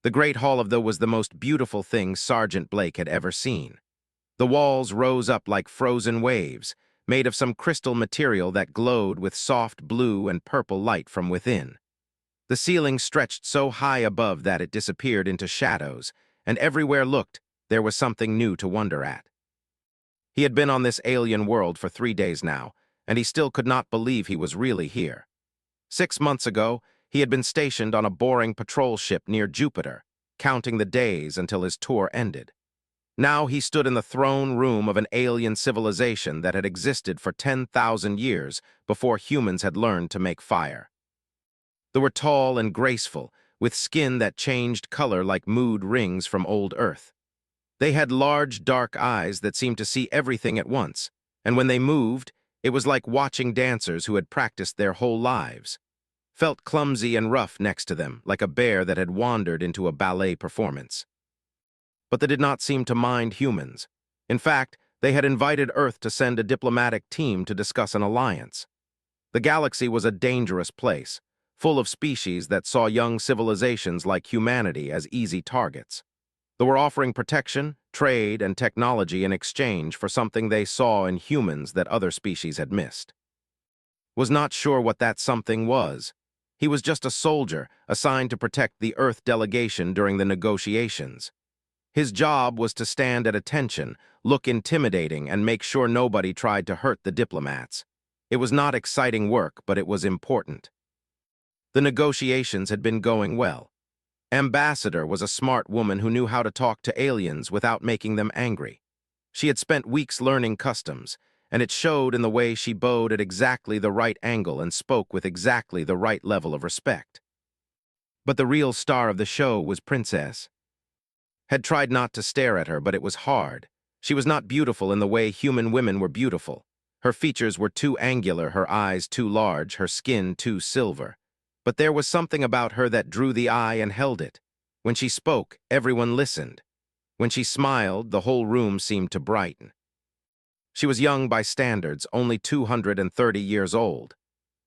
The Great Hall of the was the most beautiful thing Sergeant Blake had ever seen. The walls rose up like frozen waves, made of some crystal material that glowed with soft blue and purple light from within. The ceiling stretched so high above that it disappeared into shadows, and everywhere looked, there was something new to wonder at. He had been on this alien world for 3 days now, and he still could not believe he was really here. 6 months ago, he had been stationed on a boring patrol ship near Jupiter, counting the days until his tour ended. Now he stood in the throne room of an alien civilization that had existed for 10,000 years before humans had learned to make fire. They were tall and graceful, with skin that changed color like mood rings from old Earth. They had large, dark eyes that seemed to see everything at once, and when they moved, it was like watching dancers who had practiced their whole lives. Felt clumsy and rough next to them, like a bear that had wandered into a ballet performance. But they did not seem to mind humans. In fact, they had invited Earth to send a diplomatic team to discuss an alliance. The galaxy was a dangerous place, full of species that saw young civilizations like humanity as easy targets. They were offering protection, trade, and technology in exchange for something they saw in humans that other species had missed. Was not sure what that something was. He was just a soldier assigned to protect the Earth delegation during the negotiations. His job was to stand at attention, look intimidating, and make sure nobody tried to hurt the diplomats. It was not exciting work, but it was important. The negotiations had been going well. Ambassador was a smart woman who knew how to talk to aliens without making them angry. She had spent weeks learning customs, and it showed in the way she bowed at exactly the right angle and spoke with exactly the right level of respect. But the real star of the show was Princess. Had tried not to stare at her, but it was hard. She was not beautiful in the way human women were beautiful. Her features were too angular, her eyes too large, her skin too silver. But there was something about her that drew the eye and held it. When she spoke, everyone listened. When she smiled, the whole room seemed to brighten. She was young by standards, only 230 years old.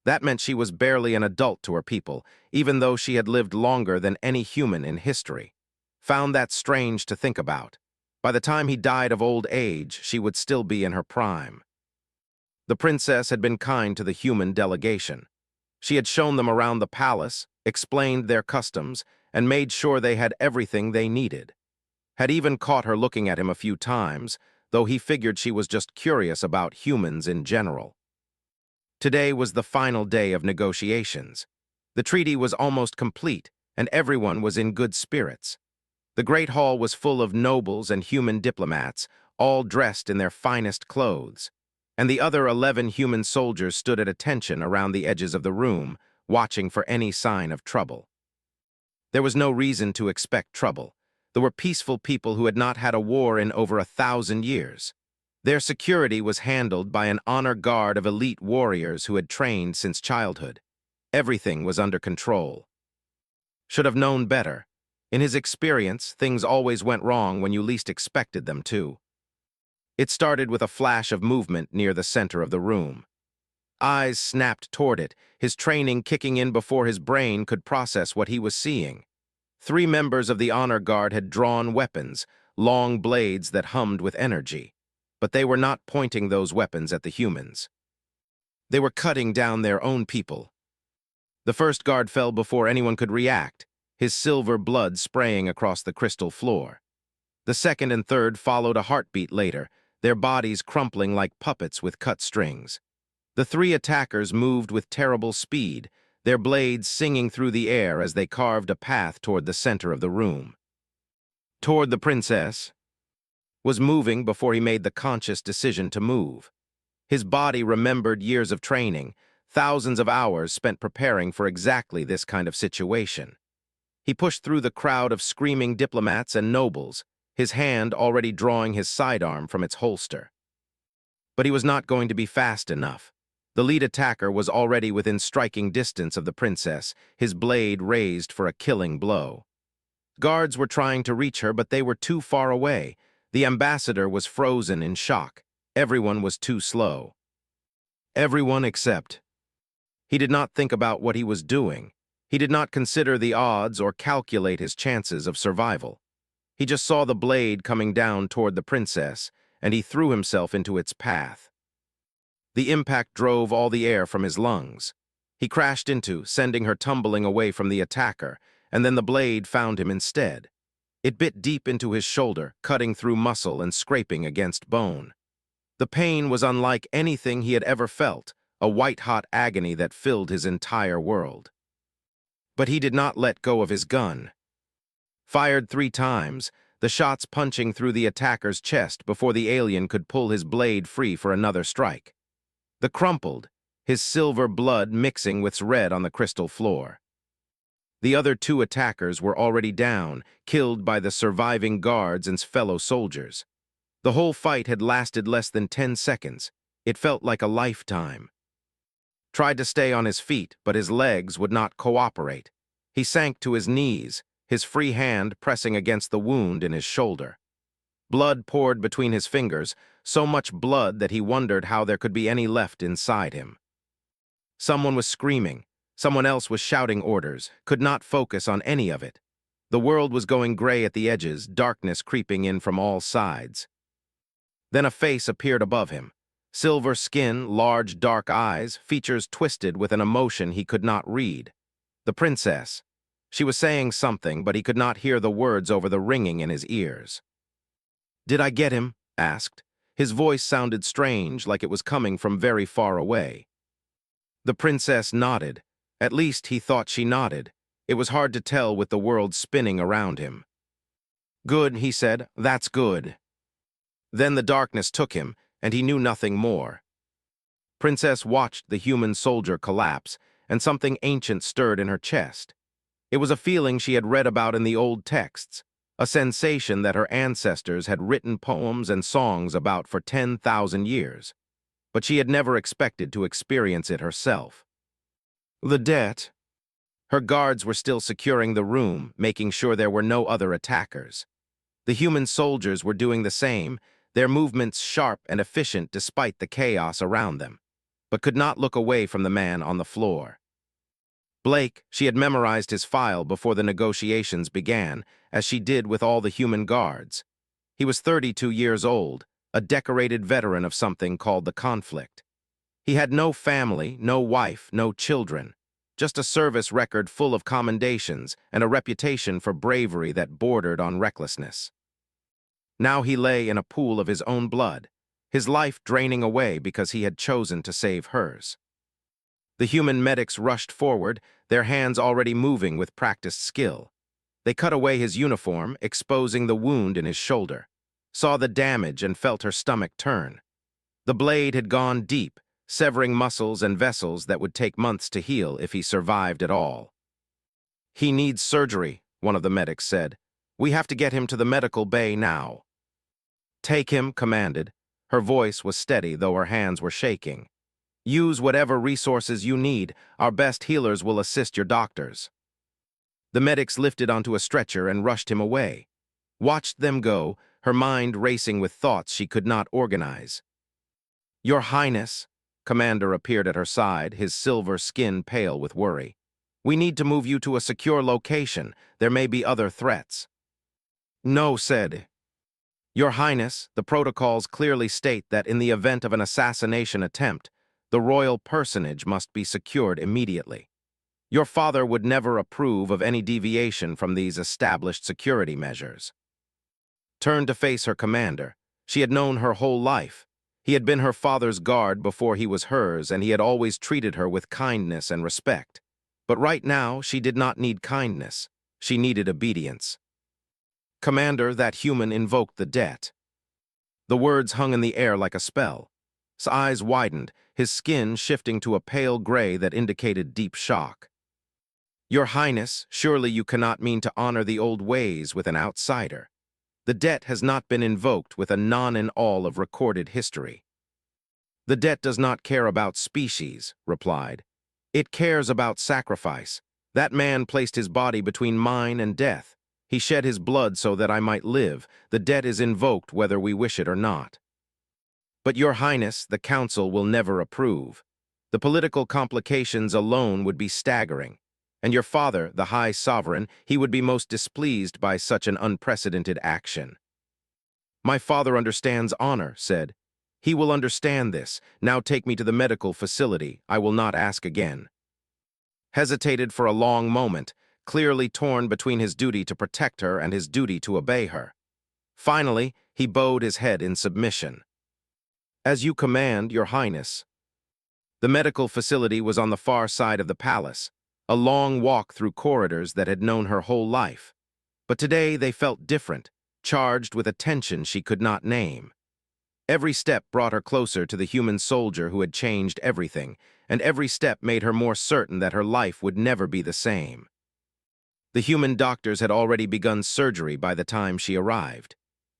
That meant she was barely an adult to her people, even though she had lived longer than any human in history. Found that strange to think about. By the time he died of old age, she would still be in her prime. The princess had been kind to the human delegation. She had shown them around the palace, explained their customs, and made sure they had everything they needed. Had even caught her looking at him a few times, though he figured she was just curious about humans in general. Today was the final day of negotiations. The treaty was almost complete, and everyone was in good spirits. The Great Hall was full of nobles and human diplomats, all dressed in their finest clothes, and the other 11 human soldiers stood at attention around the edges of the room, watching for any sign of trouble. There was no reason to expect trouble. There were peaceful people who had not had a war in over 1,000 years. Their security was handled by an honor guard of elite warriors who had trained since childhood. Everything was under control. Should have known better. In his experience, things always went wrong when you least expected them to. It started with a flash of movement near the center of the room. Eyes snapped toward it, his training kicking in before his brain could process what he was seeing. 3 members of the honor guard had drawn weapons, long blades that hummed with energy. But they were not pointing those weapons at the humans. They were cutting down their own people. The first guard fell before anyone could react, his silver blood spraying across the crystal floor. The second and third followed a heartbeat later, their bodies crumpling like puppets with cut strings. The 3 attackers moved with terrible speed, their blades singing through the air as they carved a path toward the center of the room. Toward the princess was moving before he made the conscious decision to move. His body remembered years of training, thousands of hours spent preparing for exactly this kind of situation. He pushed through the crowd of screaming diplomats and nobles, his hand already drawing his sidearm from its holster. But he was not going to be fast enough. The lead attacker was already within striking distance of the princess, his blade raised for a killing blow. Guards were trying to reach her, but they were too far away. The ambassador was frozen in shock. Everyone was too slow. Everyone except. He did not think about what he was doing. He did not consider the odds or calculate his chances of survival. He just saw the blade coming down toward the princess, and he threw himself into its path. The impact drove all the air from his lungs. He crashed into, sending her tumbling away from the attacker, and then the blade found him instead. It bit deep into his shoulder, cutting through muscle and scraping against bone. The pain was unlike anything he had ever felt, a white-hot agony that filled his entire world. But he did not let go of his gun. Fired 3 times, the shots punching through the attacker's chest before the alien could pull his blade free for another strike. The crumpled, his silver blood mixing with red on the crystal floor. The other 2 attackers were already down, killed by the surviving guards and fellow soldiers. The whole fight had lasted less than 10 seconds. It felt like a lifetime. Tried to stay on his feet, but his legs would not cooperate. He sank to his knees, his free hand pressing against the wound in his shoulder. Blood poured between his fingers, so much blood that he wondered how there could be any left inside him. Someone was screaming. Someone else was shouting orders, could not focus on any of it. The world was going gray at the edges, darkness creeping in from all sides. Then a face appeared above him. Silver skin, large dark eyes, features twisted with an emotion he could not read. The princess. She was saying something, but he could not hear the words over the ringing in his ears. "Did I get him?" asked. His voice sounded strange, like it was coming from very far away. The princess nodded. At least he thought she nodded. It was hard to tell with the world spinning around him. "Good," he said. "That's good." Then the darkness took him, and he knew nothing more. Princess watched the human soldier collapse, and something ancient stirred in her chest. It was a feeling she had read about in the old texts, a sensation that her ancestors had written poems and songs about for 10,000 years. But she had never expected to experience it herself. The debt. Her guards were still securing the room, making sure there were no other attackers. The human soldiers were doing the same, their movements sharp and efficient despite the chaos around them, but could not look away from the man on the floor. Blake, she had memorized his file before the negotiations began, as she did with all the human guards. He was 32 years old, a decorated veteran of something called the conflict. He had no family, no wife, no children, just a service record full of commendations and a reputation for bravery that bordered on recklessness. Now he lay in a pool of his own blood, his life draining away because he had chosen to save hers. The human medics rushed forward, their hands already moving with practiced skill. They cut away his uniform, exposing the wound in his shoulder, saw the damage and felt her stomach turn. The blade had gone deep, severing muscles and vessels that would take months to heal if he survived at all. "He needs surgery," one of the medics said. "We have to get him to the medical bay now." "Take him," commanded. Her voice was steady, though her hands were shaking. "Use whatever resources you need. Our best healers will assist your doctors." The medics lifted onto a stretcher and rushed him away. Watched them go, her mind racing with thoughts she could not organize. "Your Highness," Commander appeared at her side, his silver skin pale with worry. "We need to move you to a secure location. There may be other threats." "No," said. "Your Highness, the protocols clearly state that in the event of an assassination attempt, the royal personage must be secured immediately. Your father would never approve of any deviation from these established security measures." Turned to face her commander. She had known her whole life. He had been her father's guard before he was hers, and he had always treated her with kindness and respect. But right now, she did not need kindness. She needed obedience. "Commander, that human invoked the debt." The words hung in the air like a spell. His eyes widened, his skin shifting to a pale gray that indicated deep shock. "Your Highness, surely you cannot mean to honor the old ways with an outsider. The debt has not been invoked with a non-in-all of recorded history." "The debt does not care about species," replied. "It cares about sacrifice. That man placed his body between mine and death. He shed his blood so that I might live. The debt is invoked whether we wish it or not." "But Your Highness, the Council will never approve. The political complications alone would be staggering. And your father, the High Sovereign, he would be most displeased by such an unprecedented action. My father understands honor, said. He will understand this. Now take me to the medical facility. I will not ask again. Hesitated for a long moment, clearly torn between his duty to protect her and his duty to obey her. Finally, he bowed his head in submission. As you command, Your Highness. The medical facility was on the far side of the palace, a long walk through corridors that had known her whole life. But today they felt different, charged with a tension she could not name. Every step brought her closer to the human soldier who had changed everything, and every step made her more certain that her life would never be the same. The human doctors had already begun surgery by the time she arrived.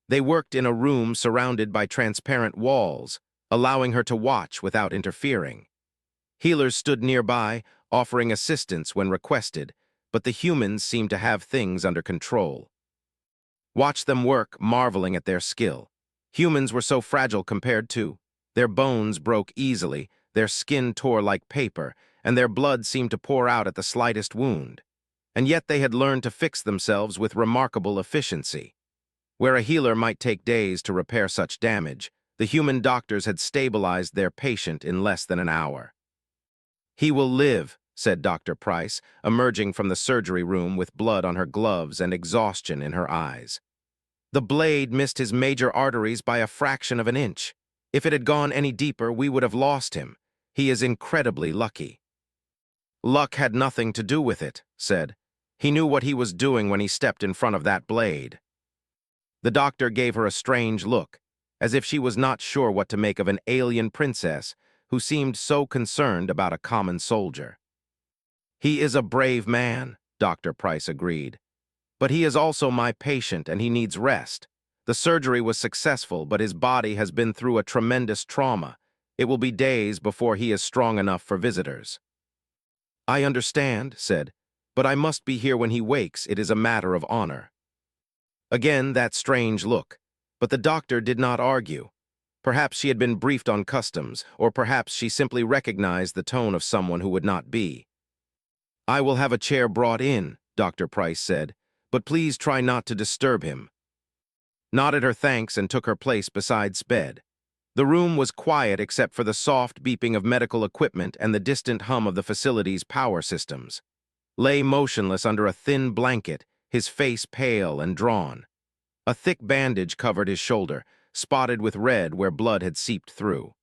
They worked in a room surrounded by transparent walls, allowing her to watch without interfering. Healers stood nearby, offering assistance when requested, but the humans seemed to have things under control. Watch them work, marveling at their skill. Humans were so fragile compared to. Their bones broke easily, their skin tore like paper, and their blood seemed to pour out at the slightest wound. And yet they had learned to fix themselves with remarkable efficiency. Where a healer might take days to repair such damage, the human doctors had stabilized their patient in less than an hour. He will live, said Dr. Price, emerging from the surgery room with blood on her gloves and exhaustion in her eyes. The blade missed his major arteries by a fraction of an inch. If it had gone any deeper, we would have lost him. He is incredibly lucky. Luck had nothing to do with it, said. He knew what he was doing when he stepped in front of that blade. The doctor gave her a strange look, as if she was not sure what to make of an alien princess who seemed so concerned about a common soldier. He is a brave man, Dr. Price agreed. But he is also my patient and he needs rest. The surgery was successful, but his body has been through a tremendous trauma. It will be days before he is strong enough for visitors. I understand, said, but I must be here when he wakes. It is a matter of honor. Again, that strange look. But the doctor did not argue. Perhaps she had been briefed on customs, or perhaps she simply recognized the tone of someone who would not be. I will have a chair brought in, Dr. Price said, but please try not to disturb him. Nodded her thanks and took her place beside Sped. The room was quiet except for the soft beeping of medical equipment and the distant hum of the facility's power systems. Lay motionless under a thin blanket, his face pale and drawn. A thick bandage covered his shoulder, spotted with red where blood had seeped through.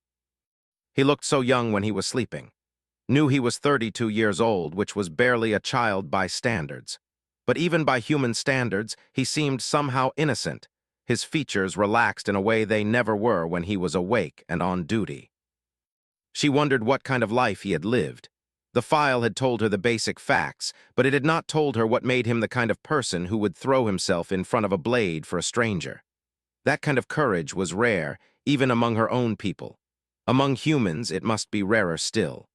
He looked so young when he was sleeping. Knew he was 32 years old, which was barely a child by standards. But even by human standards, he seemed somehow innocent, his features relaxed in a way they never were when he was awake and on duty. She wondered what kind of life he had lived. The file had told her the basic facts, but it had not told her what made him the kind of person who would throw himself in front of a blade for a stranger. That kind of courage was rare, even among her own people. Among humans, it must be rarer still.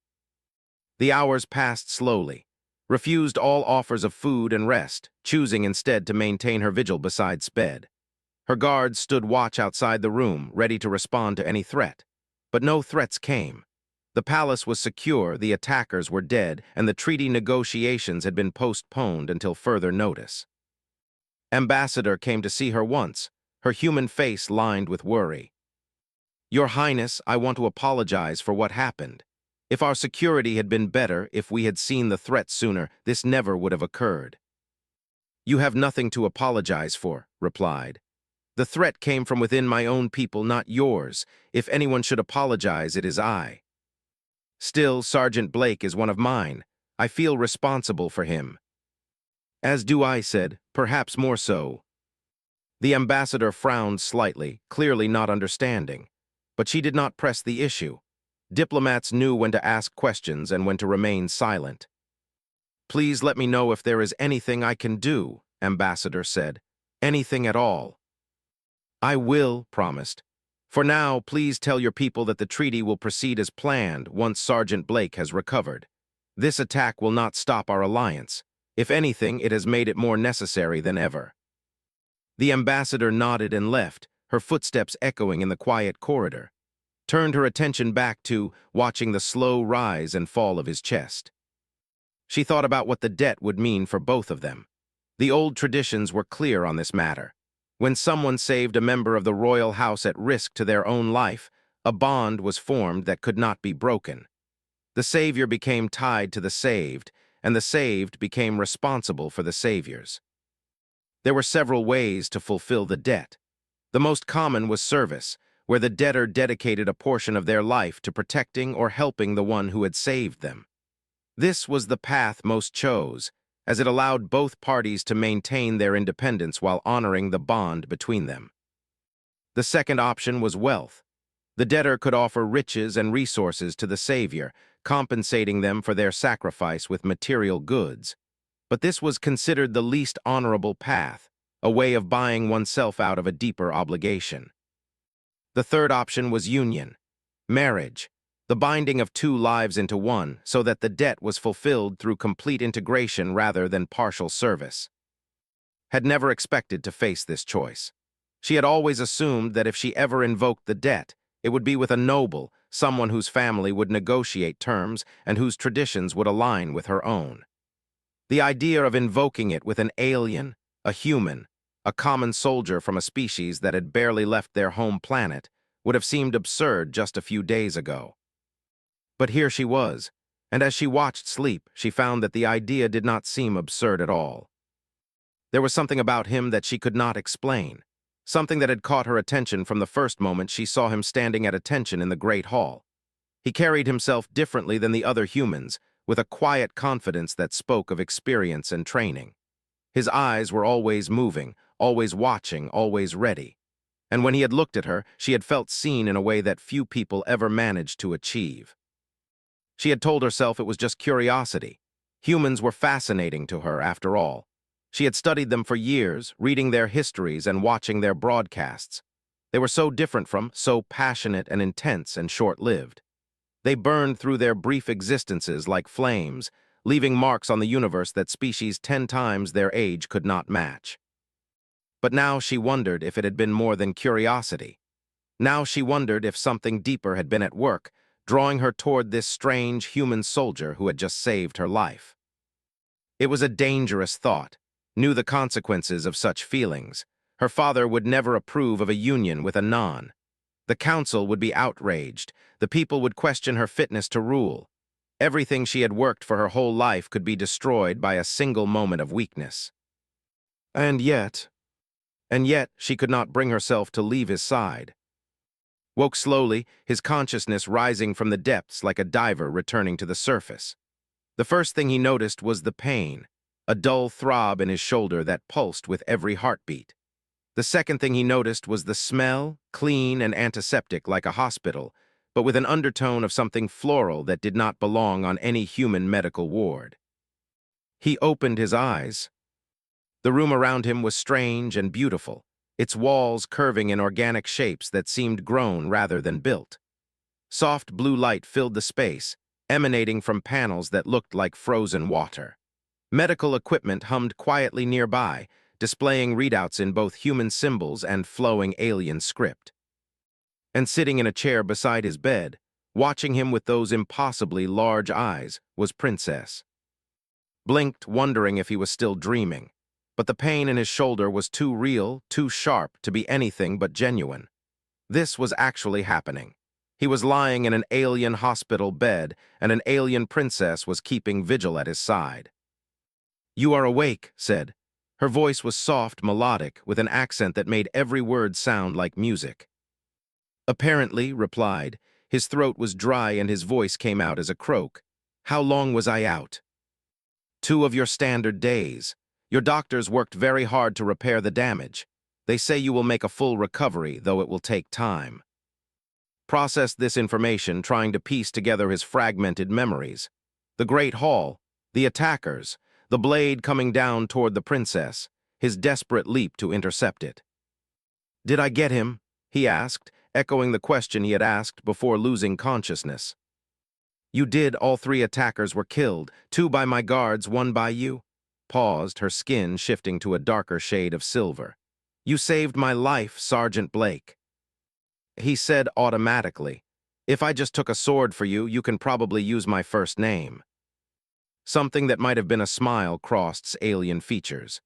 The hours passed slowly, refused all offers of food and rest, choosing instead to maintain her vigil beside Sped. Her guards stood watch outside the room, ready to respond to any threat. But no threats came. The palace was secure, the attackers were dead, and the treaty negotiations had been postponed until further notice. Ambassador came to see her once, her human face lined with worry. Your Highness, I want to apologize for what happened. If our security had been better, if we had seen the threat sooner, this never would have occurred. You have nothing to apologize for, replied. The threat came from within my own people, not yours. If anyone should apologize, it is I. Still, Sergeant Blake is one of mine. I feel responsible for him. As do I, said, perhaps more so. The ambassador frowned slightly, clearly not understanding. But she did not press the issue. Diplomats knew when to ask questions and when to remain silent. Please let me know if there is anything I can do, Ambassador said. Anything at all. I will, promised. For now, please tell your people that the treaty will proceed as planned once Sergeant Blake has recovered. This attack will not stop our alliance. If anything, it has made it more necessary than ever. The ambassador nodded and left, her footsteps echoing in the quiet corridor. Turned her attention back to watching the slow rise and fall of his chest. She thought about what the debt would mean for both of them. The old traditions were clear on this matter. When someone saved a member of the royal house at risk to their own life, a bond was formed that could not be broken. The savior became tied to the saved, and the saved became responsible for the saviors. There were several ways to fulfill the debt. The most common was service, where the debtor dedicated a portion of their life to protecting or helping the one who had saved them. This was the path most chose, as it allowed both parties to maintain their independence while honoring the bond between them. The second option was wealth. The debtor could offer riches and resources to the savior, compensating them for their sacrifice with material goods. But this was considered the least honorable path, a way of buying oneself out of a deeper obligation. The third option was union, marriage, the binding of two lives into one so that the debt was fulfilled through complete integration rather than partial service. Had never expected to face this choice. She had always assumed that if she ever invoked the debt, it would be with a noble, someone whose family would negotiate terms and whose traditions would align with her own. The idea of invoking it with an alien, a human, a common soldier from a species that had barely left their home planet would have seemed absurd just a few days ago. But here she was, and as she watched sleep, she found that the idea did not seem absurd at all. There was something about him that she could not explain, something that had caught her attention from the first moment she saw him standing at attention in the Great Hall. He carried himself differently than the other humans, with a quiet confidence that spoke of experience and training. His eyes were always moving, always watching, always ready. And when he had looked at her, she had felt seen in a way that few people ever managed to achieve. She had told herself it was just curiosity. Humans were fascinating to her, after all. She had studied them for years, reading their histories and watching their broadcasts. They were so different from, so passionate and intense and short-lived. They burned through their brief existences like flames, leaving marks on the universe that species 10 times their age could not match. But now she wondered if it had been more than curiosity. Now she wondered if something deeper had been at work, drawing her toward this strange human soldier who had just saved her life. It was a dangerous thought, knew the consequences of such feelings. Her father would never approve of a union with a non. The council would be outraged. The people would question her fitness to rule. Everything she had worked for her whole life could be destroyed by a single moment of weakness. And yet she could not bring herself to leave his side. Woke slowly, his consciousness rising from the depths like a diver returning to the surface. The first thing he noticed was the pain, a dull throb in his shoulder that pulsed with every heartbeat. The second thing he noticed was the smell, clean and antiseptic like a hospital, but with an undertone of something floral that did not belong on any human medical ward. He opened his eyes. The room around him was strange and beautiful, its walls curving in organic shapes that seemed grown rather than built. Soft blue light filled the space, emanating from panels that looked like frozen water. Medical equipment hummed quietly nearby, displaying readouts in both human symbols and flowing alien script. And sitting in a chair beside his bed, watching him with those impossibly large eyes, was Princess. Blinked, wondering if he was still dreaming, but the pain in his shoulder was too real, too sharp to be anything but genuine. This was actually happening. He was lying in an alien hospital bed, and an alien princess was keeping vigil at his side. "You are awake," said. Her voice was soft, melodic, with an accent that made every word sound like music. "Apparently," replied. His throat was dry and his voice came out as a croak. "How long was I out?" "2 of your standard days. Your doctors worked very hard to repair the damage. They say you will make a full recovery, though it will take time." Processed this information, trying to piece together his fragmented memories. The Great Hall, the attackers, the blade coming down toward the princess, his desperate leap to intercept it. "Did I get him?" he asked, echoing the question he had asked before losing consciousness. "You did. All 3 attackers were killed, 2 by my guards, 1 by you." Paused, her skin shifting to a darker shade of silver. "You saved my life, Sergeant Blake." He said automatically, "If I just took a sword for you, you can probably use my first name." Something that might have been a smile crossed alien features.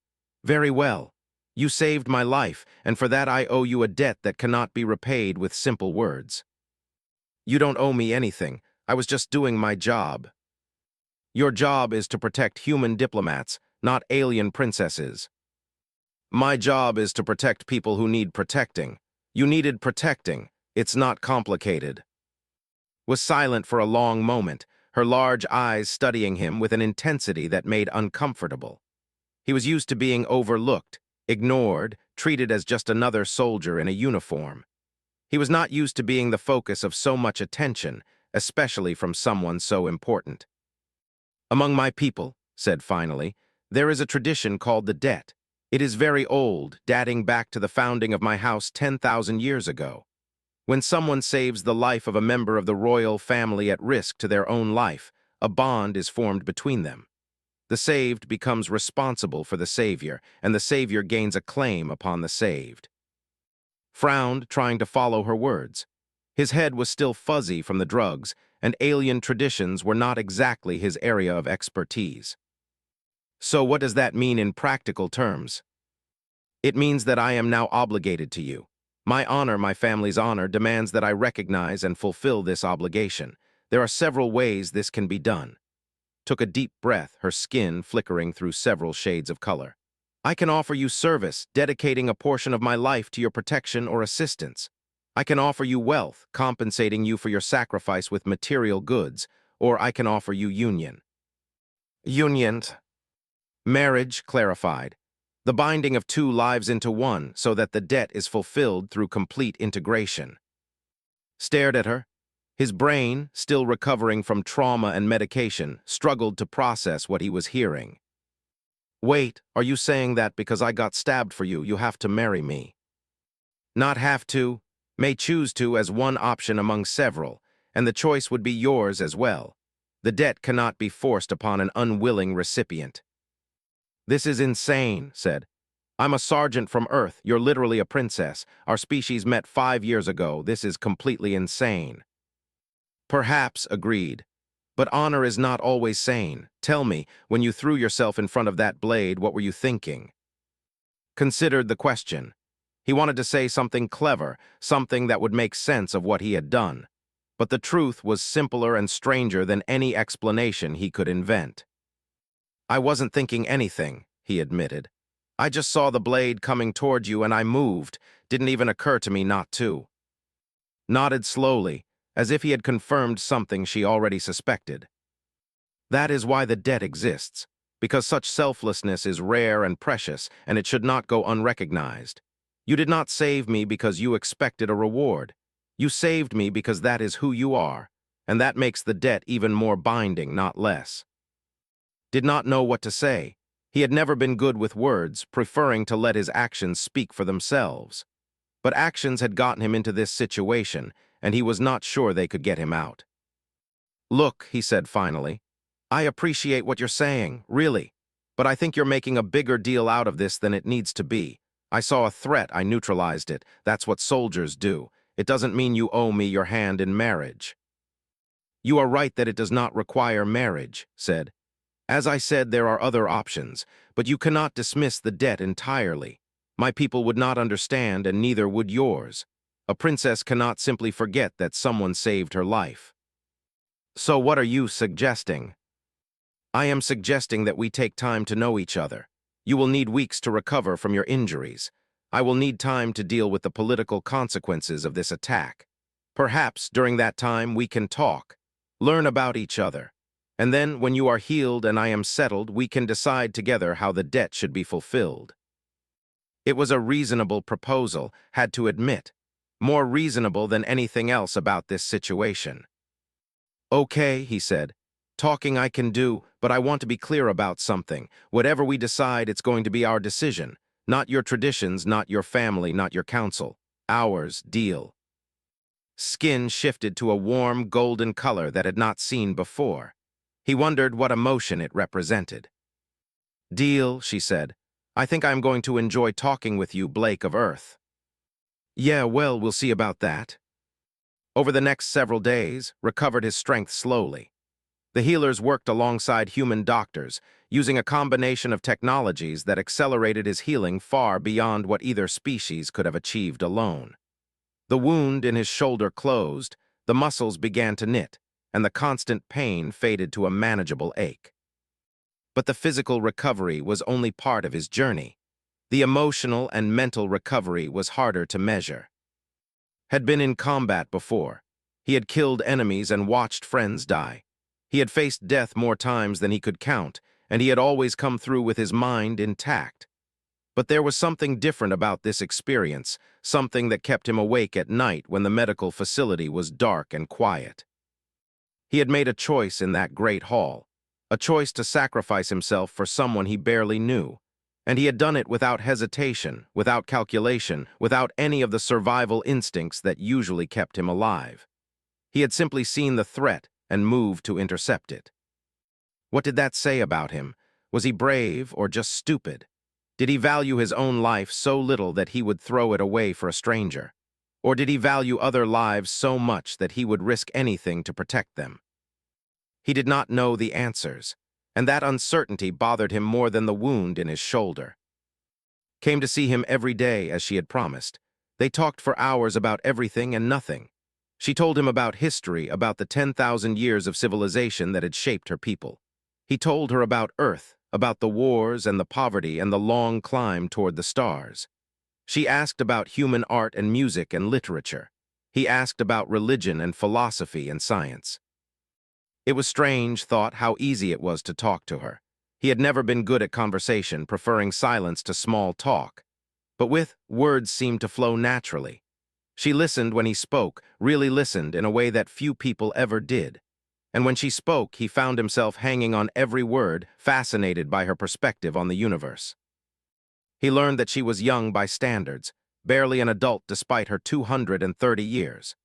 Very well. You saved my life, and for that I owe you a debt that cannot be repaid with simple words. You don't owe me anything. I was just doing my job. Your job is to protect human diplomats, not alien princesses. My job is to protect people who need protecting. You needed protecting. It's not complicated. Was silent for a long moment, her large eyes studying him with an intensity that made uncomfortable. He was used to being overlooked, ignored, treated as just another soldier in a uniform. He was not used to being the focus of so much attention, especially from someone so important. Among my people, said finally, there is a tradition called the debt. It is very old, dating back to the founding of my house 10,000 years ago. When someone saves the life of a member of the royal family at risk to their own life, a bond is formed between them. The saved becomes responsible for the savior, and the savior gains a claim upon the saved. Frowned, trying to follow her words. His head was still fuzzy from the drugs, and alien traditions were not exactly his area of expertise. So what does that mean in practical terms? It means that I am now obligated to you. My honor, my family's honor, demands that I recognize and fulfill this obligation. There are several ways this can be done. Took a deep breath, her skin flickering through several shades of color. I can offer you service, dedicating a portion of my life to your protection or assistance. I can offer you wealth, compensating you for your sacrifice with material goods, or I can offer you union. Union. Marriage, clarified. The binding of two lives into one so that the debt is fulfilled through complete integration. Stared at her. His brain, still recovering from trauma and medication, struggled to process what he was hearing. Wait, are you saying that because I got stabbed for you, you have to marry me? Not have to, may choose to as one option among several, and the choice would be yours as well. The debt cannot be forced upon an unwilling recipient. This is insane, said. I'm a sergeant from Earth. You're literally a princess. Our species met 5 years ago. This is completely insane. Perhaps, agreed. But honor is not always sane. Tell me, when you threw yourself in front of that blade, what were you thinking? Considered the question. He wanted to say something clever, something that would make sense of what he had done. But the truth was simpler and stranger than any explanation he could invent. I wasn't thinking anything, he admitted. I just saw the blade coming toward you and I moved. Didn't even occur to me not to. Nodded slowly, as if he had confirmed something she already suspected. That is why the debt exists, because such selflessness is rare and precious, and it should not go unrecognized. You did not save me because you expected a reward. You saved me because that is who you are, and that makes the debt even more binding, not less. Did not know what to say. He had never been good with words, preferring to let his actions speak for themselves. But actions had gotten him into this situation, and he was not sure they could get him out. Look, he said finally, I appreciate what you're saying, really, but I think you're making a bigger deal out of this than it needs to be. I saw a threat, I neutralized it. That's what soldiers do. It doesn't mean you owe me your hand in marriage. You are right that it does not require marriage, said. As I said, there are other options, but you cannot dismiss the debt entirely. My people would not understand, and neither would yours. A princess cannot simply forget that someone saved her life. So what are you suggesting? I am suggesting that we take time to know each other. You will need weeks to recover from your injuries. I will need time to deal with the political consequences of this attack. Perhaps during that time we can talk, learn about each other. And then, when you are healed and I am settled, we can decide together how the debt should be fulfilled. It was a reasonable proposal, had to admit. More reasonable than anything else about this situation. Okay, he said. Talking I can do, but I want to be clear about something. Whatever we decide, it's going to be our decision. Not your traditions, not your family, not your council. Ours, deal. Skin shifted to a warm, golden color that had not seen before. He wondered what emotion it represented. Deal, she said. I think I'm going to enjoy talking with you, Blake of Earth. Yeah, well, we'll see about that. Over the next several days, recovered his strength slowly. The healers worked alongside human doctors, using a combination of technologies that accelerated his healing far beyond what either species could have achieved alone. The wound in his shoulder closed, the muscles began to knit, and the constant pain faded to a manageable ache. But the physical recovery was only part of his journey. The emotional and mental recovery was harder to measure. Had been in combat before. He had killed enemies and watched friends die. He had faced death more times than he could count, and he had always come through with his mind intact. But there was something different about this experience, something that kept him awake at night when the medical facility was dark and quiet. He had made a choice in that great hall, a choice to sacrifice himself for someone he barely knew. And he had done it without hesitation, without calculation, without any of the survival instincts that usually kept him alive. He had simply seen the threat and moved to intercept it. What did that say about him? Was he brave or just stupid? Did he value his own life so little that he would throw it away for a stranger? Or did he value other lives so much that he would risk anything to protect them? He did not know the answers, and that uncertainty bothered him more than the wound in his shoulder. Came to see him every day as she had promised. They talked for hours about everything and nothing. She told him about history, about the 10,000 years of civilization that had shaped her people. He told her about Earth, about the wars and the poverty and the long climb toward the stars. She asked about human art and music and literature. He asked about religion and philosophy and science. It was strange, thought, how easy it was to talk to her. He had never been good at conversation, preferring silence to small talk. But words seemed to flow naturally. She listened when he spoke, really listened in a way that few people ever did. And when she spoke, he found himself hanging on every word, fascinated by her perspective on the universe. He learned that she was young by standards, barely an adult despite her 230 years.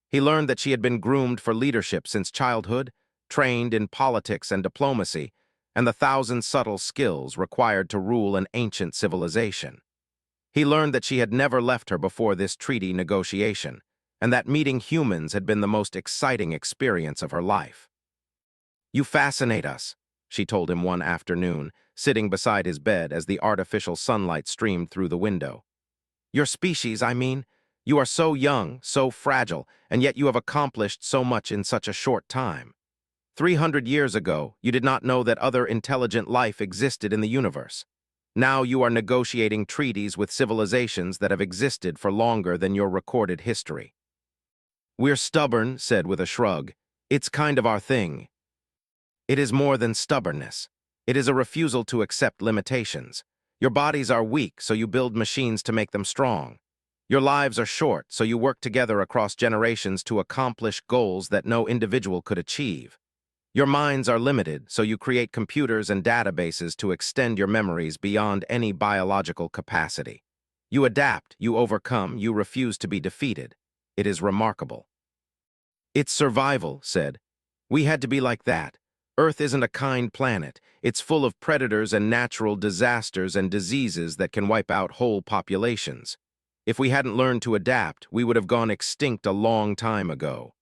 He learned that she had been groomed for leadership since childhood, trained in politics and diplomacy, and the 1,000 subtle skills required to rule an ancient civilization. He learned that she had never left her before this treaty negotiation, and that meeting humans had been the most exciting experience of her life. "You fascinate us," she told him one afternoon, sitting beside his bed as the artificial sunlight streamed through the window. "Your species, I mean. You are so young, so fragile, and yet you have accomplished so much in such a short time. 300 years ago, you did not know that other intelligent life existed in the universe. Now you are negotiating treaties with civilizations that have existed for longer than your recorded history." "We're stubborn," said with a shrug. "It's kind of our thing." "It is more than stubbornness. It is a refusal to accept limitations. Your bodies are weak, so you build machines to make them strong. Your lives are short, so you work together across generations to accomplish goals that no individual could achieve. Your minds are limited, so you create computers and databases to extend your memories beyond any biological capacity. You adapt, you overcome, you refuse to be defeated. It is remarkable." "It's survival," said. "We had to be like that. Earth isn't a kind planet. It's full of predators and natural disasters and diseases that can wipe out whole populations. If we hadn't learned to adapt, we would have gone extinct a long time ago."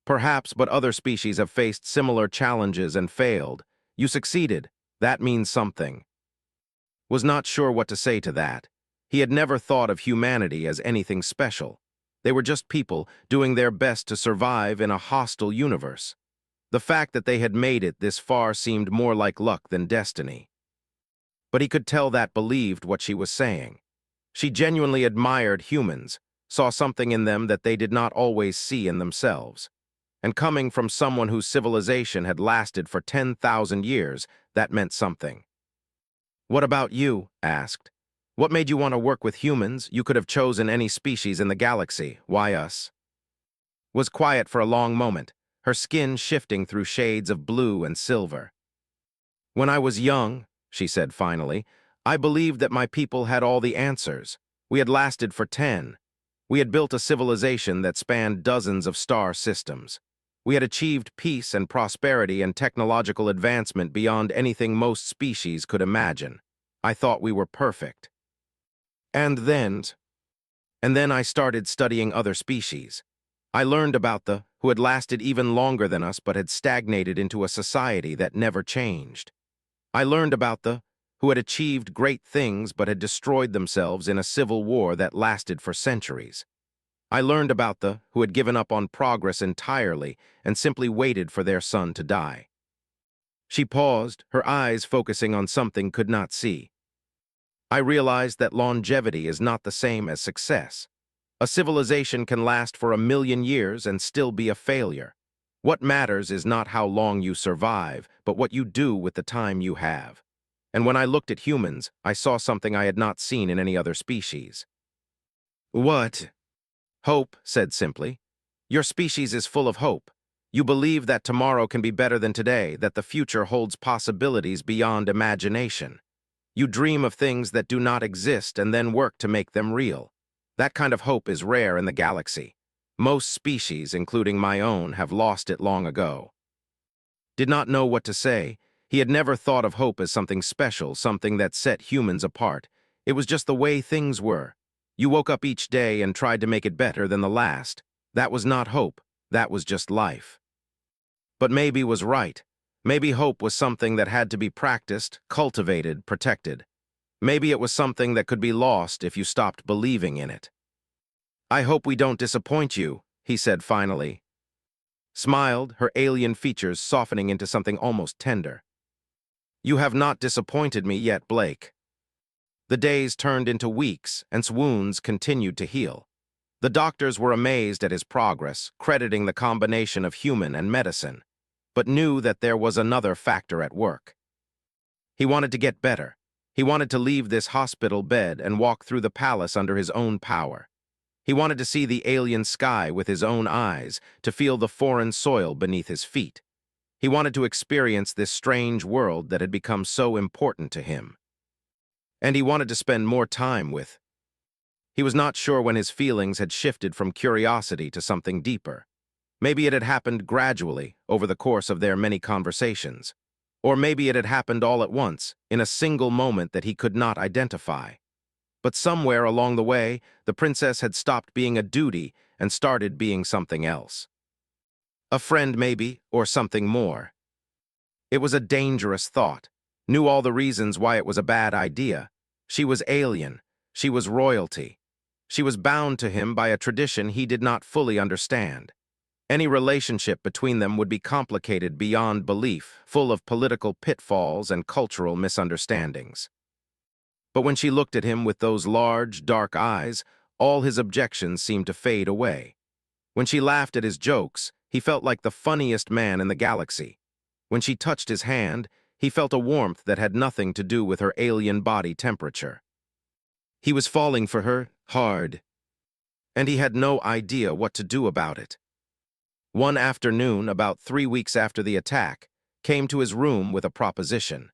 "Perhaps, but other species have faced similar challenges and failed. You succeeded. That means something." Was not sure what to say to that. He had never thought of humanity as anything special. They were just people doing their best to survive in a hostile universe. The fact that they had made it this far seemed more like luck than destiny. But he could tell that believed what she was saying. She genuinely admired humans, saw something in them that they did not always see in themselves. And coming from someone whose civilization had lasted for 10,000 years, that meant something. "What about you?" asked. "What made you want to work with humans? You could have chosen any species in the galaxy. Why us?" Was quiet for a long moment, her skin shifting through shades of blue and silver. "When I was young," she said finally, "I believed that my people had all the answers. We had lasted for 10. We had built a civilization that spanned dozens of star systems. We had achieved peace and prosperity and technological advancement beyond anything most species could imagine. I thought we were perfect. And then I started studying other species. I learned about the who had lasted even longer than us but had stagnated into a society that never changed. I learned about the who had achieved great things but had destroyed themselves in a civil war that lasted for centuries. I learned about the who had given up on progress entirely and simply waited for their son to die. She paused, her eyes focusing on something could not see. I realized that longevity is not the same as success. A civilization can last for 1,000,000 years and still be a failure. What matters is not how long you survive, but what you do with the time you have. And when I looked at humans, I saw something I had not seen in any other species. What? Hope, said simply. Your species is full of hope. You believe that tomorrow can be better than today, that the future holds possibilities beyond imagination. You dream of things that do not exist and then work to make them real. That kind of hope is rare in the galaxy. Most species, including my own, have lost it long ago. Did not know what to say. He had never thought of hope as something special, something that set humans apart. It was just the way things were. You woke up each day and tried to make it better than the last. That was not hope. That was just life. But maybe was right. Maybe hope was something that had to be practiced, cultivated, protected. Maybe it was something that could be lost if you stopped believing in it. I hope we don't disappoint you, he said finally. Smiled, her alien features softening into something almost tender. You have not disappointed me yet, Blake. The days turned into weeks, and wounds continued to heal. The doctors were amazed at his progress, crediting the combination of human and medicine, but knew that there was another factor at work. He wanted to get better. He wanted to leave this hospital bed and walk through the palace under his own power. He wanted to see the alien sky with his own eyes, to feel the foreign soil beneath his feet. He wanted to experience this strange world that had become so important to him. And he wanted to spend more time with. He was not sure when his feelings had shifted from curiosity to something deeper. Maybe it had happened gradually over the course of their many conversations. Or maybe it had happened all at once, in a single moment that he could not identify. But somewhere along the way, the princess had stopped being a duty and started being something else. A friend maybe, or something more. It was a dangerous thought. Knew all the reasons why it was a bad idea. She was alien. She was royalty. She was bound to him by a tradition he did not fully understand. Any relationship between them would be complicated beyond belief, full of political pitfalls and cultural misunderstandings. But when she looked at him with those large, dark eyes, all his objections seemed to fade away. When she laughed at his jokes, he felt like the funniest man in the galaxy. When she touched his hand, he felt a warmth that had nothing to do with her alien body temperature. He was falling for her, hard, and he had no idea what to do about it. One afternoon, about 3 weeks after the attack, came to his room with a proposition.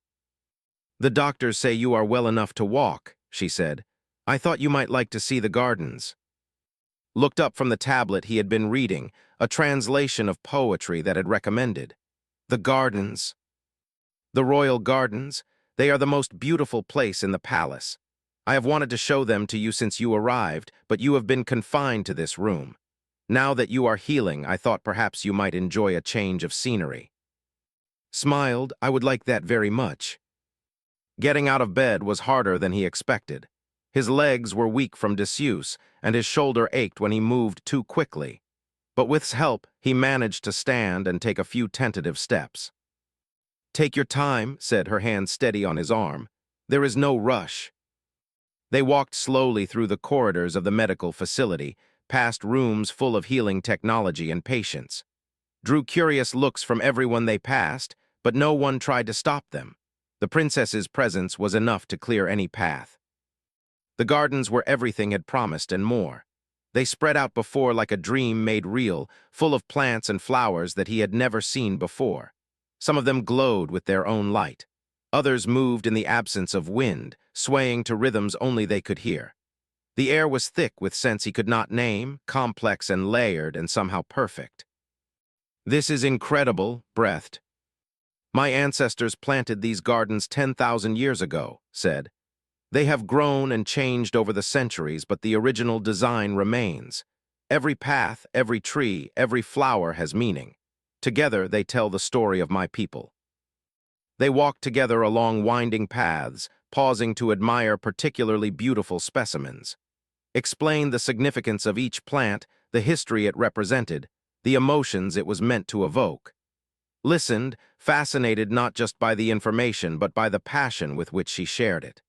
The doctors say you are well enough to walk, she said. I thought you might like to see the gardens. Looked up from the tablet he had been reading, a translation of poetry that had recommended. The gardens. The royal gardens, they are the most beautiful place in the palace. I have wanted to show them to you since you arrived, but you have been confined to this room. Now that you are healing, I thought perhaps you might enjoy a change of scenery. Smiled, I would like that very much. Getting out of bed was harder than he expected. His legs were weak from disuse, and his shoulder ached when he moved too quickly. But with help, he managed to stand and take a few tentative steps. Take your time, said, her hand steady on his arm. There is no rush. They walked slowly through the corridors of the medical facility, past rooms full of healing technology and patients. Drew curious looks from everyone they passed, but no one tried to stop them. The princess's presence was enough to clear any path. The gardens were everything had promised and more. They spread out before like a dream made real, full of plants and flowers that he had never seen before. Some of them glowed with their own light. Others moved in the absence of wind, swaying to rhythms only they could hear. The air was thick with scents he could not name, complex and layered and somehow perfect. This is incredible, breathed. My ancestors planted these gardens 10,000 years ago, said. They have grown and changed over the centuries, but the original design remains. Every path, every tree, every flower has meaning. Together they tell the story of my people. They walked together along winding paths, pausing to admire particularly beautiful specimens. Explained the significance of each plant, the history it represented, the emotions it was meant to evoke. Listened, fascinated not just by the information but by the passion with which she shared it.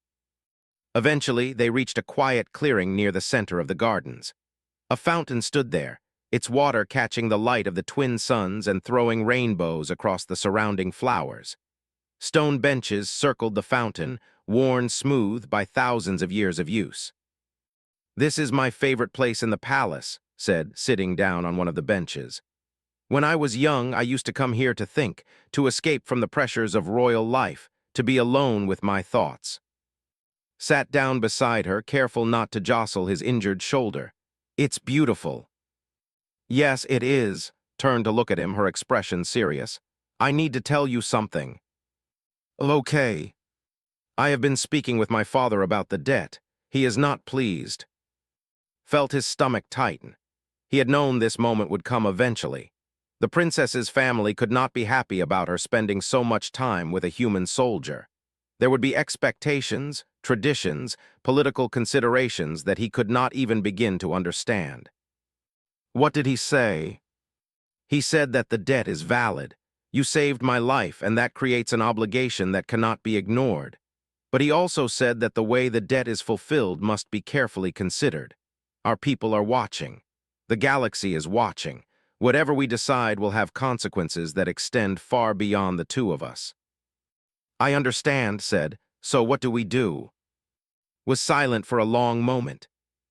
Eventually, they reached a quiet clearing near the center of the gardens. A fountain stood there, its water catching the light of the twin suns and throwing rainbows across the surrounding flowers. Stone benches circled the fountain, worn smooth by thousands of years of use. "This is my favorite place in the palace," said, sitting down on one of the benches. "When I was young, I used to come here to think, to escape from the pressures of royal life, to be alone with my thoughts." Sat down beside her, careful not to jostle his injured shoulder. "It's beautiful." "Yes, it is," turned to look at him, her expression serious. "I need to tell you something." "Okay." "I have been speaking with my father about the debt. He is not pleased." Felt his stomach tighten. He had known this moment would come eventually. The princess's family could not be happy about her spending so much time with a human soldier. There would be expectations, traditions, political considerations that he could not even begin to understand. "What did he say?" "He said that the debt is valid. You saved my life, and that creates an obligation that cannot be ignored. But he also said that the way the debt is fulfilled must be carefully considered. Our people are watching. The galaxy is watching. Whatever we decide will have consequences that extend far beyond the two of us." "I understand," said. "So what do we do?" Was silent for a long moment.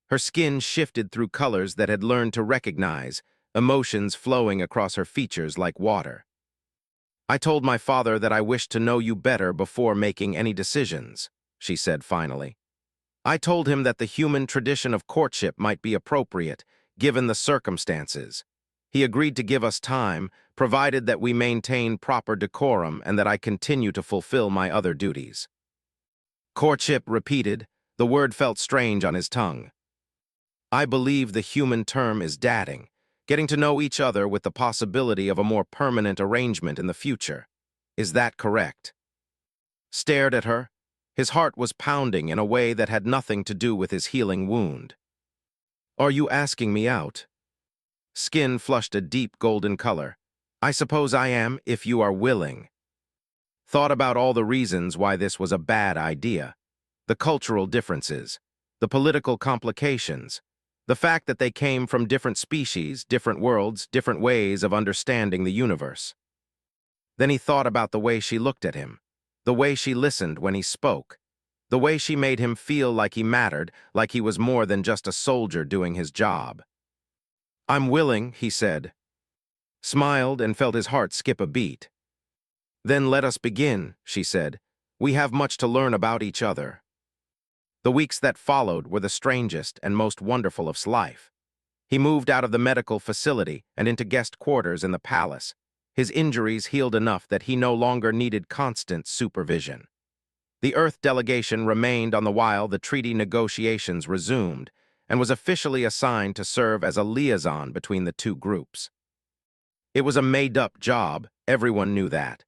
Her skin shifted through colors that had learned to recognize, emotions flowing across her features like water. "I told my father that I wished to know you better before making any decisions," she said finally. "I told him that the human tradition of courtship might be appropriate, given the circumstances. He agreed to give us time, provided that we maintain proper decorum and that I continue to fulfill my other duties." "Courtship," repeated. The word felt strange on his tongue. "I believe the human term is dating, getting to know each other with the possibility of a more permanent arrangement in the future. Is that correct?" Stared at her. His heart was pounding in a way that had nothing to do with his healing wound. "Are you asking me out?" Skin flushed a deep golden color. "I suppose I am, if you are willing." Thought about all the reasons why this was a bad idea. The cultural differences, the political complications, the fact that they came from different species, different worlds, different ways of understanding the universe. Then he thought about the way she looked at him, the way she listened when he spoke, the way she made him feel like he mattered, like he was more than just a soldier doing his job. "I'm willing," he said. Smiled and felt his heart skip a beat. "Then let us begin," she said. "We have much to learn about each other." The weeks that followed were the strangest and most wonderful of his life. He moved out of the medical facility and into guest quarters in the palace. His injuries healed enough that he no longer needed constant supervision. The Earth delegation remained on the while the treaty negotiations resumed, and was officially assigned to serve as a liaison between the two groups. It was a made-up job, everyone knew that.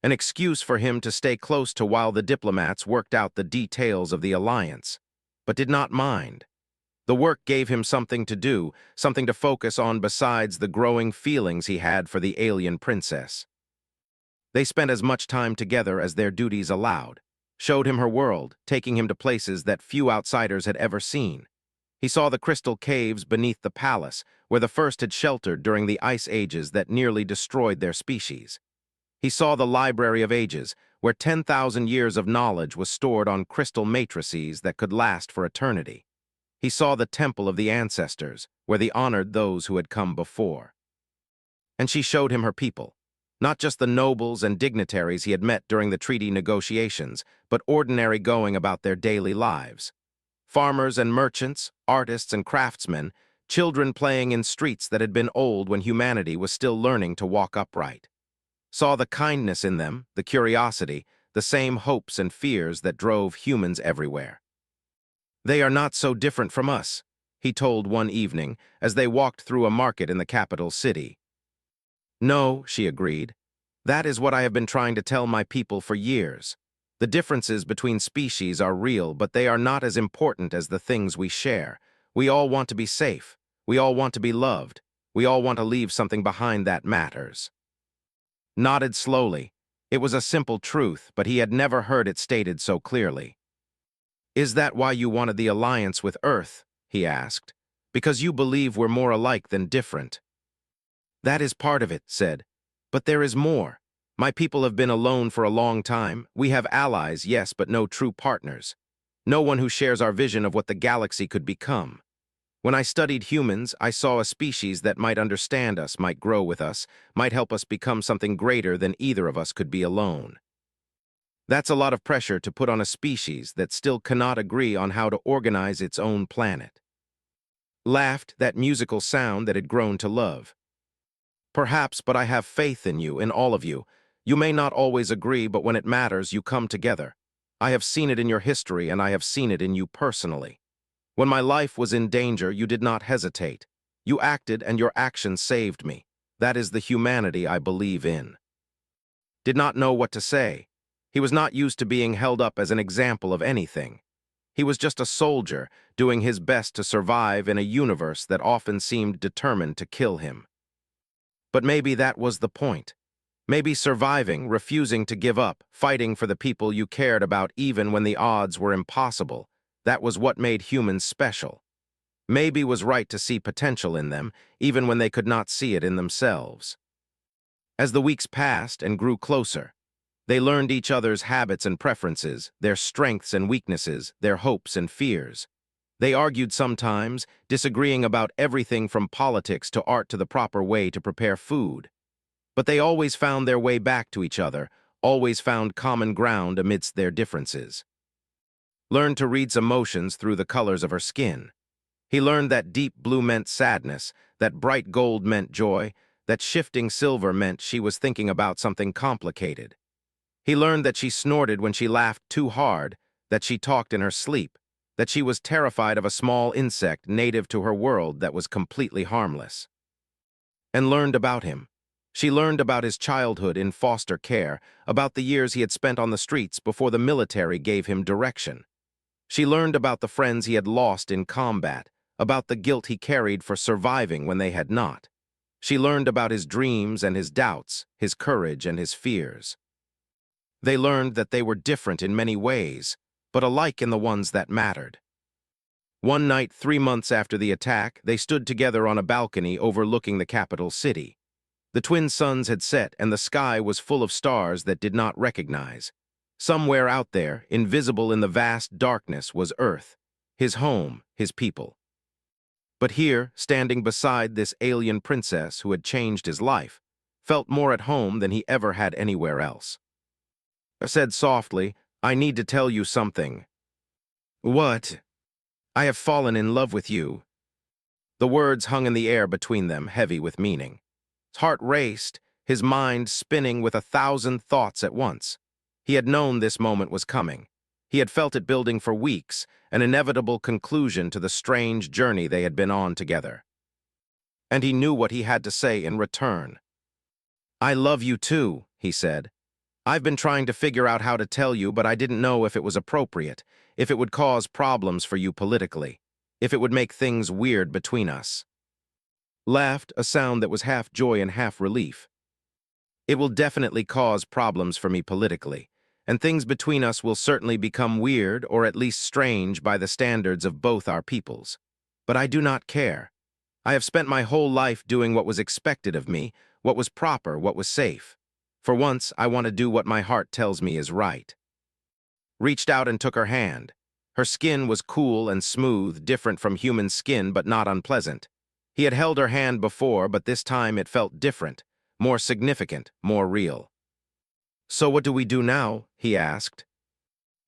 An excuse for him to stay close to while the diplomats worked out the details of the alliance, but did not mind. The work gave him something to do, something to focus on besides the growing feelings he had for the alien princess. They spent as much time together as their duties allowed, showed him her world, taking him to places that few outsiders had ever seen. He saw the crystal caves beneath the palace, where the first had sheltered during the ice ages that nearly destroyed their species. He saw the Library of Ages, where 10,000 years of knowledge was stored on crystal matrices that could last for eternity. He saw the Temple of the Ancestors, where they honored those who had come before. And she showed him her people, not just the nobles and dignitaries he had met during the treaty negotiations, but ordinary going about their daily lives. Farmers and merchants, artists and craftsmen, children playing in streets that had been old when humanity was still learning to walk upright. Saw the kindness in them, the curiosity, the same hopes and fears that drove humans everywhere. "They are not so different from us. he told one evening as they walked through a market in the capital city. No, she agreed. That is what I have been trying to tell my people for years. The differences between species are real, but they are not as important as the things we share. We all want to be safe. We all want to be loved. We all want to leave something behind that matters. Nodded slowly. It was a simple truth, but he had never heard it stated so clearly. Is that why you wanted the alliance with Earth? He asked. Because you believe we're more alike than different. That is part of it, said. But there is more. My people have been alone for a long time. We have allies, yes, but no true partners. No one who shares our vision of what the galaxy could become. When I studied humans, I saw a species that might understand us, might grow with us, might help us become something greater than either of us could be alone. That's a lot of pressure to put on a species that still cannot agree on how to organize its own planet. Laughed, that musical sound that had grown to love. Perhaps, but I have faith in you, in all of you. You may not always agree, but when it matters, you come together. I have seen it in your history, and I have seen it in you personally. When my life was in danger, you did not hesitate. You acted, and your action saved me. That is the humanity I believe in. Did not know what to say. He was not used to being held up as an example of anything. He was just a soldier, doing his best to survive in a universe that often seemed determined to kill him. But maybe that was the point. Maybe surviving, refusing to give up, fighting for the people you cared about even when the odds were impossible, that was what made humans special. Maybe was right to see potential in them, even when they could not see it in themselves. As the weeks passed and grew closer, they learned each other's habits and preferences, their strengths and weaknesses, their hopes and fears. They argued sometimes, disagreeing about everything from politics to art to the proper way to prepare food. But they always found their way back to each other, always found common ground amidst their differences. Learned to read emotions through the colors of her skin. He learned that deep blue meant sadness, that bright gold meant joy, that shifting silver meant she was thinking about something complicated. He learned that she snorted when she laughed too hard, that she talked in her sleep, that she was terrified of a small insect native to her world that was completely harmless. And learned about him. She learned about his childhood in foster care, about the years he had spent on the streets before the military gave him direction. She learned about the friends he had lost in combat, about the guilt he carried for surviving when they had not. She learned about his dreams and his doubts, his courage and his fears. They learned that they were different in many ways, but alike in the ones that mattered. One night, 3 months after the attack, they stood together on a balcony overlooking the capital city. The twin suns had set, and the sky was full of stars that did not recognize. Somewhere out there, invisible in the vast darkness, was Earth, his home, his people. But here, standing beside this alien princess who had changed his life, felt more at home than he ever had anywhere else. I said softly, I need to tell you something. What? I have fallen in love with you. The words hung in the air between them, heavy with meaning. His heart raced, his mind spinning with 1,000 thoughts at once. He had known this moment was coming. He had felt it building for weeks, an inevitable conclusion to the strange journey they had been on together. And he knew what he had to say in return. I love you too, he said. I've been trying to figure out how to tell you, but I didn't know if it was appropriate, if it would cause problems for you politically, if it would make things weird between us. Laughed, a sound that was half joy and half relief. It will definitely cause problems for me politically, and things between us will certainly become weird or at least strange by the standards of both our peoples. But I do not care. I have spent my whole life doing what was expected of me, what was proper, what was safe. For once, I want to do what my heart tells me is right. Reached out and took her hand. Her skin was cool and smooth, different from human skin but not unpleasant. He had held her hand before, but this time it felt different, more significant, more real. So what do we do now? He asked.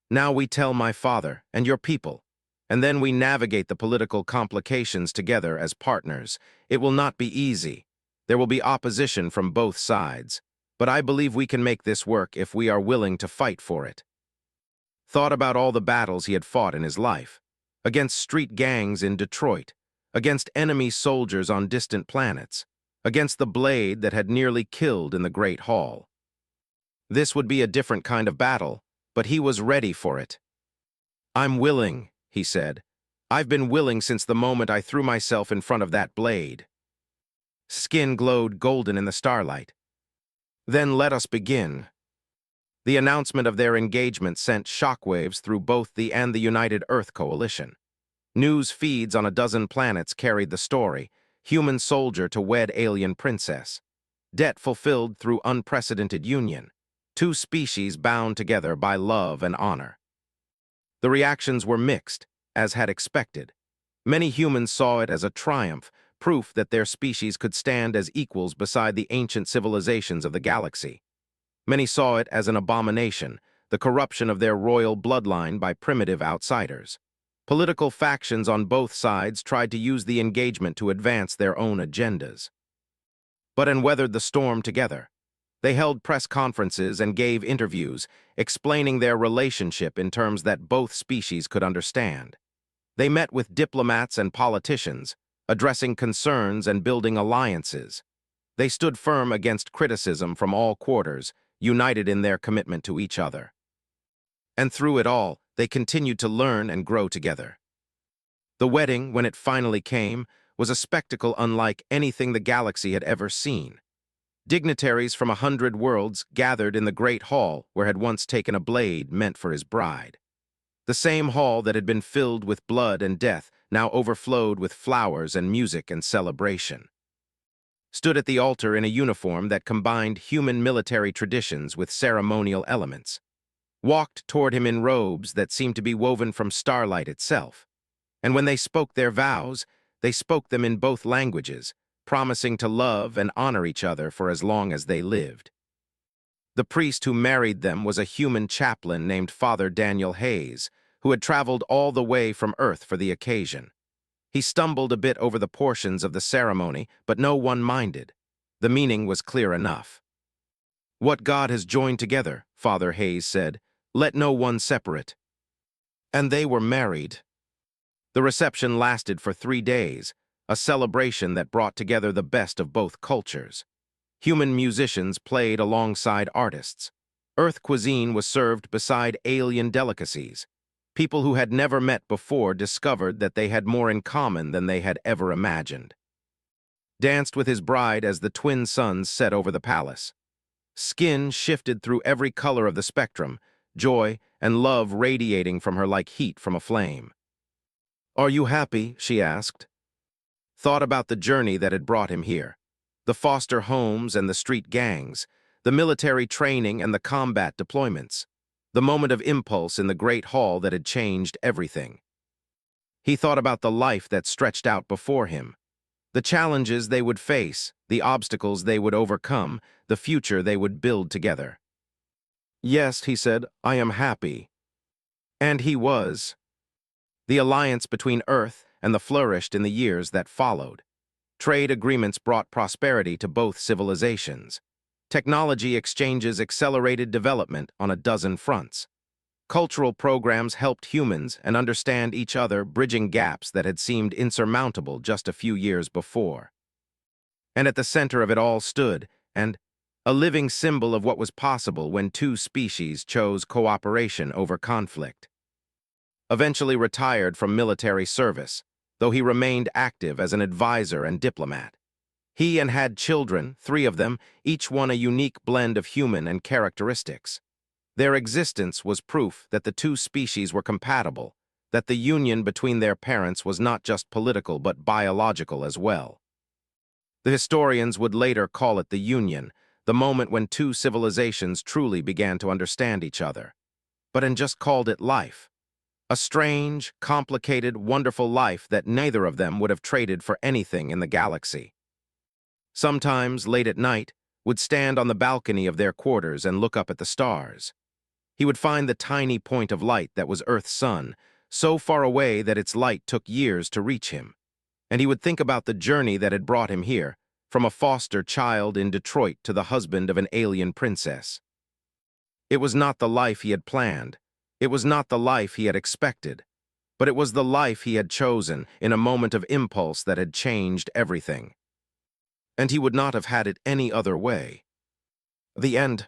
Now we tell my father and your people, and then we navigate the political complications together as partners. It will not be easy. There will be opposition from both sides. But I believe we can make this work if we are willing to fight for it. Thought about all the battles he had fought in his life. Against street gangs in Detroit, against enemy soldiers on distant planets, against the blade that had nearly killed in the Great Hall. This would be a different kind of battle, but he was ready for it. "I'm willing," he said. "I've been willing since the moment I threw myself in front of that blade." Skin glowed golden in the starlight. "Then let us begin." The announcement of their engagement sent shockwaves through both the and the United Earth Coalition. News feeds on a dozen planets carried the story: human soldier to wed alien princess. Debt fulfilled through unprecedented union. Two species bound together by love and honor. The reactions were mixed, as had expected. Many humans saw it as a triumph, proof that their species could stand as equals beside the ancient civilizations of the galaxy. Many saw it as an abomination, the corruption of their royal bloodline by primitive outsiders. Political factions on both sides tried to use the engagement to advance their own agendas. But and weathered the storm together. They held press conferences and gave interviews, explaining their relationship in terms that both species could understand. They met with diplomats and politicians, addressing concerns and building alliances. They stood firm against criticism from all quarters, united in their commitment to each other. And through it all, they continued to learn and grow together. The wedding, when it finally came, was a spectacle unlike anything the galaxy had ever seen. Dignitaries from 100 worlds gathered in the great hall where had once taken a blade meant for his bride. The same hall that had been filled with blood and death now overflowed with flowers and music and celebration. Stood at the altar in a uniform that combined human military traditions with ceremonial elements. Walked toward him in robes that seemed to be woven from starlight itself. And when they spoke their vows, they spoke them in both languages, promising to love and honor each other for as long as they lived. The priest who married them was a human chaplain named Father Daniel Hayes, who had traveled all the way from Earth for the occasion. He stumbled a bit over the portions of the ceremony, but no one minded. The meaning was clear enough. "What God has joined together," Father Hayes said, "let no one separate." And they were married. The reception lasted for 3 days, a celebration that brought together the best of both cultures. Human musicians played alongside artists. Earth cuisine was served beside alien delicacies. People who had never met before discovered that they had more in common than they had ever imagined. Danced with his bride as the twin suns set over the palace. Skin shifted through every color of the spectrum, joy and love radiating from her like heat from a flame. "Are you happy?" she asked. Thought about the journey that had brought him here. The foster homes and the street gangs, the military training and the combat deployments, the moment of impulse in the great hall that had changed everything. He thought about the life that stretched out before him, the challenges they would face, the obstacles they would overcome, the future they would build together. "Yes," he said, "I am happy." And he was. The alliance between Earth and the flourished in the years that followed. Trade agreements brought prosperity to both civilizations. Technology exchanges accelerated development on a dozen fronts. Cultural programs helped humans and understand each other, bridging gaps that had seemed insurmountable just a few years before. And at the center of it all stood, and a living symbol of what was possible when two species chose cooperation over conflict. Eventually retired from military service, though he remained active as an advisor and diplomat. He and had children, 3 of them, each one a unique blend of human and characteristics. Their existence was proof that the two species were compatible, that the union between their parents was not just political but biological as well. The historians would later call it the union, the moment when two civilizations truly began to understand each other. But and just called it life. A strange, complicated, wonderful life that neither of them would have traded for anything in the galaxy. Sometimes, late at night, would stand on the balcony of their quarters and look up at the stars. He would find the tiny point of light that was Earth's sun, so far away that its light took years to reach him. And he would think about the journey that had brought him here, from a foster child in Detroit to the husband of an alien princess. It was not the life he had planned. It was not the life he had expected. but it was the life he had chosen in a moment of impulse that had changed everything. And he would not have had it any other way. The end.